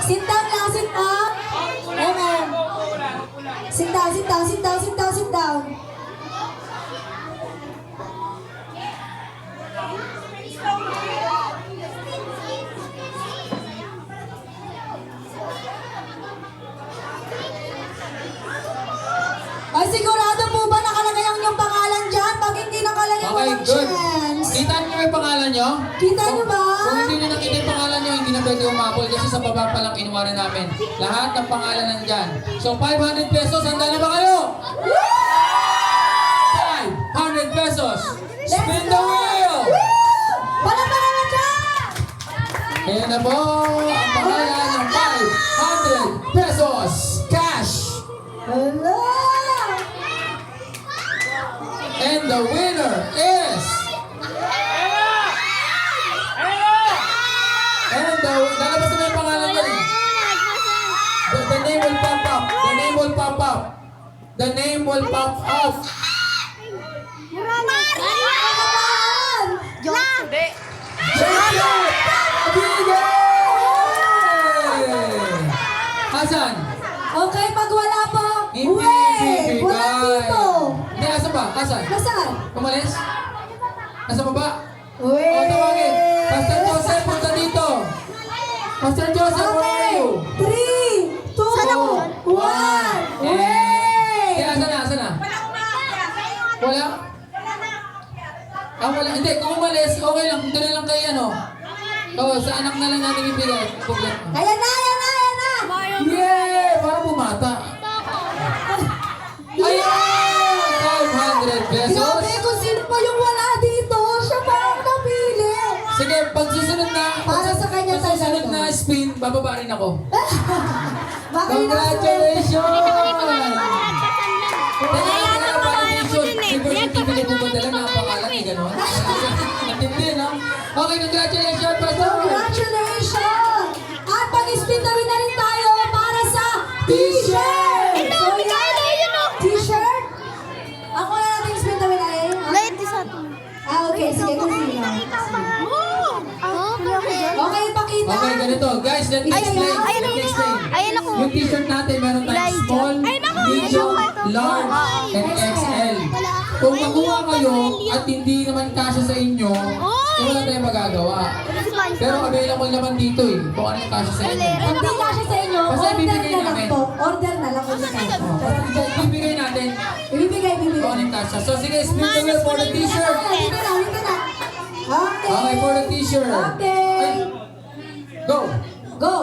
Sit down lang, sit up. Amen. Sit down, sit down, sit down, sit down, sit down. Ay, sigurado po ba nakalagay ang inyong pangalan dyan? Pag hindi nakalagay, Okay, walang good. chance. Kita niyo yung pangalan niyo? Kita niyo ba? Kung hindi niyo nakita yung pangalan niyo, hindi na pwede umapol kasi sa baba pa lang kinuha rin namin. Lahat ng pangalan nandyan. So 500 pesos, handa na ba kayo? 500 pesos. Spin the wheel! Palamaran na dyan! Ayan na po ang pangalan ng 500 pesos. Cash! Hello! And the winner is... And lalabas na yung pangalan niya. The name will pop up. The name will pop up. The name will pop up. Champion! Abigay! Hasan? Okay, pag wala po, Hindi wait! Wala dito! Hindi, asan ba? Hasan? Nasaan? Umalis? Nasa baba? Wait! O, tawagin. Pastor Joseph, punta dito. Pastor Joseph, where are Okay! you? 3, 2, 1! Wait! Kaya, asan na? Asan na? Wala? Ah, wala. Hindi, kung umalis, okay lang. Doon na lang kayo, ano? Oo, sa anak na lang natin ibigay. Problem. Ayan na, ayan na, ayan na! Yeah! Para bumata. Ayan! 500 pesos. Grabe kung sino pa yung wala dito. Siya pa ang napili. Sige, pag susunod na, Para sa kanya pag susunod talaga. na spin, bababa rin ako. Baka yun ang Congratulations! Yan, Ibigay po ba dala na ang pangalan eh, gano'n? Matindi, no? Okay, congratulations, Pastor! Congratulations! At pag-spin na rin tayo para sa t-shirt! Hello, So, bigay na yun, oh. T-shirt? Ako na natin spin na rin ay. Late sa to. Okay, sige, continue. Okay, pakita. Okay, ganito. Guys, let me explain. Ayun Let me explain. Ayun ako. Yung t-shirt natin, meron tayong small, medium, large, and XL. Kung makuha kayo at hindi naman kasya sa inyo, wala tayong magagawa. Pero available naman dito eh, kung ano yung kasya sa inyo. Hindi kasi sa inyo, Basta order ibibigay na lang namin. po. Order na lang po sa kanto. Ibibigay natin Ibibigay, kung ano ibibigay. yung kasya. So sige, spin the wheel for the t-shirt. Dito na, dito na. Okay. Okay, for the t-shirt. Okay. Ay, go! Go.